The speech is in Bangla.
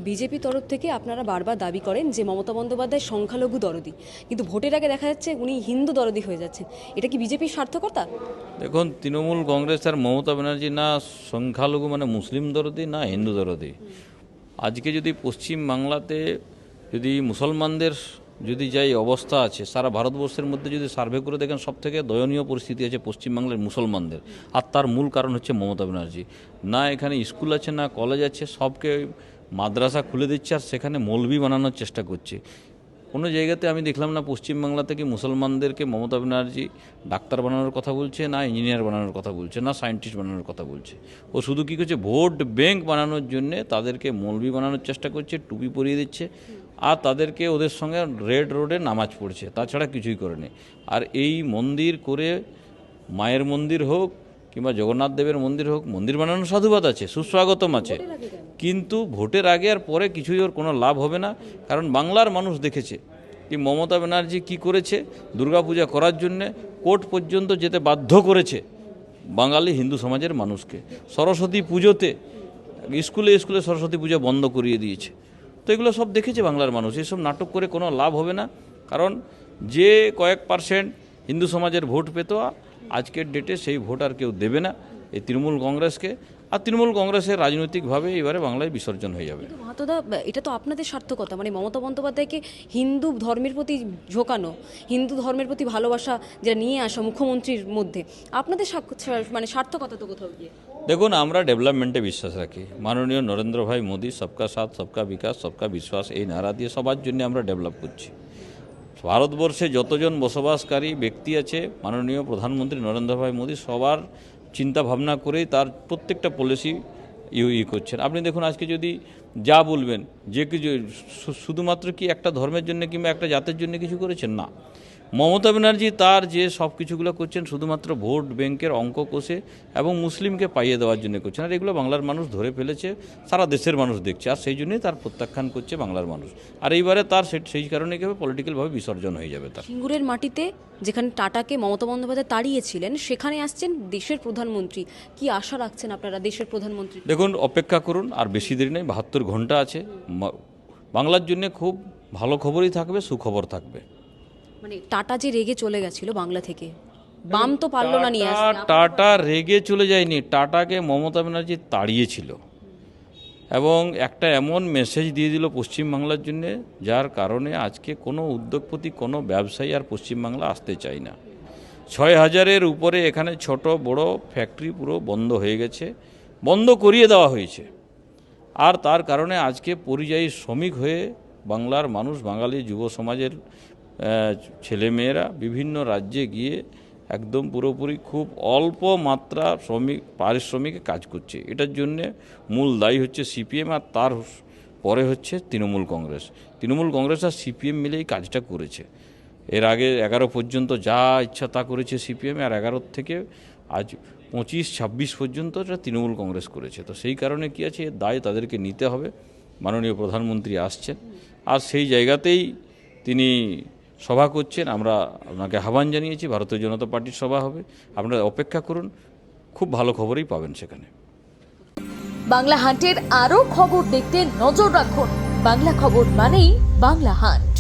বিজেপি তরফ থেকে আপনারা বারবার দাবি করেন যে মমতা বন্দ্যোপাধ্যায় সংখ্যালঘু দরদি, কিন্তু ভোটের আগে দেখা যাচ্ছে উনি হিন্দু দরদি হয়ে যাচ্ছেন। এটা কি বিজেপির স্বার্থকতা? দেখুন, তৃণমূল কংগ্রেস আর মমতা ব্যানার্জি না সংখ্যালঘু মানে মুসলিম দরদি না হিন্দু দরদি। আজকে যদি পশ্চিম বাংলাতে যদি মুসলমানদের যদি যাই অবস্থা আছে, সারা ভারতবর্ষের মধ্যে যদি সার্ভে করে দেখেন সবথেকে দয়নীয় পরিস্থিতি আছে পশ্চিমবাংলার মুসলমানদের। আর তার মূল কারণ হচ্ছে মমতা ব্যানার্জি। না এখানে স্কুল আছে না কলেজ আছে, সবকে মাদ্রাসা খুলে দিচ্ছে আর সেখানে মৌলবি বানানোর চেষ্টা করছে। কোনো জায়গাতে আমি দেখলাম না পশ্চিমবাংলা থেকে মুসলমানদেরকে মমতা ব্যানার্জি ডাক্তার বানানোর কথা বলছে, না ইঞ্জিনিয়ার বানানোর কথা বলছে, না সায়েন্টিস্ট বানানোর কথা বলছে। ও শুধু কী করছে, ভোট ব্যাংক বানানোর জন্যে তাদেরকে মৌলবি বানানোর চেষ্টা করছে, টুপি পরিয়ে দিচ্ছে আর তাদেরকে ওদের সঙ্গে রেড রোডে নামাজ পড়ছে, তাছাড়া কিছুই করেনি। আর এই মন্দির করে মায়ের মন্দির হোক কিংবা জগন্নাথ দেবের মন্দির হোক, মন্দির বানানোর সাধুবাদ আছে, সুস্বাগতম আছে, কিন্তু ভোটের আগে আর পরে কিছুই ওর কোনো লাভ হবে না। কারণ বাংলার মানুষ দেখেছে কি মমতা ব্যানার্জি কী করেছে। দুর্গাপূজা করার জন্যে কোর্ট পর্যন্ত যেতে বাধ্য করেছে বাঙালি হিন্দু সমাজের মানুষকে। সরস্বতী পুজোতে স্কুলে স্কুলে সরস্বতী পুজো বন্ধ করিয়ে দিয়েছে। তো এগুলো সব দেখেছে বাংলার মানুষ। এসব নাটক করে কোনো লাভ হবে না। কারণ যে কয়েক পার্সেন্ট হিন্দু সমাজের ভোট পেত আজকের ডেটে সেই ভোট আর কেউ দেবে না এই তৃণমূল কংগ্রেসকে। আর তৃণমূল কংগ্রেসের রাজনৈতিকভাবে এবারে বাংলায় বিসর্জন হয়ে যাবে। মাহাতোদা, এটা তো আপনাদের স্বার্থকতা, মানে মমতা বন্দ্যোপাধ্যায়কে হিন্দু ধর্মের প্রতি ঝোঁকানো, হিন্দু ধর্মের প্রতি ভালোবাসা যেটা নিয়ে আসা মুখ্যমন্ত্রীর মধ্যে, আপনাদের মানে স্বার্থকতা তো কোথাও গিয়ে। দেখুন, আমরা ডেভেলপমেন্টে বিশ্বাস রাখি। মাননীয় নরেন্দ্র ভাই মোদি সবকা সাথ সবকা বিকাশ সবকা বিশ্বাস এই নারা দিয়ে সবার জন্য আমরা ডেভেলপ করছি। ভারতবর্ষে যতজন বসবাসকারী ব্যক্তি আছে মাননীয় প্রধানমন্ত্রী নরেন্দ্র ভাই মোদি সবার চিন্তা ভাবনা করেই তার প্রত্যেকটা পলিসি করছেন। আপনি দেখুন, আজকে যদি যা বলবেন যে কিছু শুধুমাত্র কি একটা ধর্মের জন্য কিংবা একটা জাতের জন্য কিছু করেছেন না। মমতা ব্যানার্জি তার যে সব কিছুগুলো করছেন শুধুমাত্র ভোট ব্যাংকের অঙ্ক কষে এবং মুসলিমকে পাইয়ে দেওয়ার জন্য করছেন। আর এগুলো বাংলার মানুষ ধরে ফেলেছে, সারা দেশের মানুষ দেখছে, আর সেই জন্যই তার প্রত্যাখ্যান করছে বাংলার মানুষ। আর এইবারে তার সেই কারণে কীভাবে পলিটিক্যালভাবে বিসর্জন হয়ে যাবে তার। সিঙ্গুরের মাটিতে যেখানে টাটাকে মমতা বন্দ্যোপাধ্যায় তাড়িয়েছিলেন, সেখানে আসছেন দেশের প্রধানমন্ত্রী। কি আশা রাখছেন আপনারা দেশের প্রধানমন্ত্রী? দেখুন, অপেক্ষা করুন, আর বেশি দেরি নেই, 72 ঘন্টা আছে। বাংলার জন্য খুব ভালো খবরই থাকবে, সুখবর থাকবে। মানে টাটা যে রেগে চলে গেছিল বাংলা থেকে, বাম তো পারলো না নিয়ে আসতে। টাটা রেগে চলে যায়নি, টাটাকে মমতা ব্যানার্জি তাড়িয়েছিল এবং একটা এমন মেসেজ দিয়ে দিল পশ্চিমবাংলার জন্যে, যার কারণে আজকে কোনো উদ্যোগপতি কোনো ব্যবসায়ী আর পশ্চিমবাংলা আসতে চায় না। 6000-এর উপরে এখানে ছোট বড় ফ্যাক্টরি পুরো বন্ধ হয়ে গেছে, বন্ধ করিয়ে দেওয়া হয়েছে। আর তার কারণে আজকে পরিযায়ী শ্রমিক হয়ে বাংলার মানুষ, বাঙালি যুব সমাজের ছেলেমেয়েরা বিভিন্ন রাজ্যে গিয়ে একদম পুরোপুরি খুব অল্প মাত্রা পারিশ্রমিকে কাজ করছে। এটার জন্যে মূল দায়ী হচ্ছে সিপিএম, আর তার পরে হচ্ছে তৃণমূল কংগ্রেস। তৃণমূল কংগ্রেস আর সিপিএম মিলেই কাজটা করেছে। এর আগে 11 পর্যন্ত যা ইচ্ছা তা করেছে সিপিএম, আর 11 থেকে আজ 25-26 পর্যন্ত এটা তৃণমূল কংগ্রেস করেছে। তো সেই কারণে কী আছে, এর দায় তাদেরকে নিতে হবে। মাননীয় প্রধানমন্ত্রী আসছেন আর সেই জায়গাতেই তিনি সভা করছেন। আমরা আপনাকে আহ্বান জানিয়েছি, ভারতীয় জনতা পার্টির সভা হবে, আপনারা অপেক্ষা করুন, খুব ভালো খবরই পাবেন সেখানে। বাংলা হান্টের আরও খবর দেখতে নজর রাখুন। বাংলা খবর মানেই বাংলা হান্ট।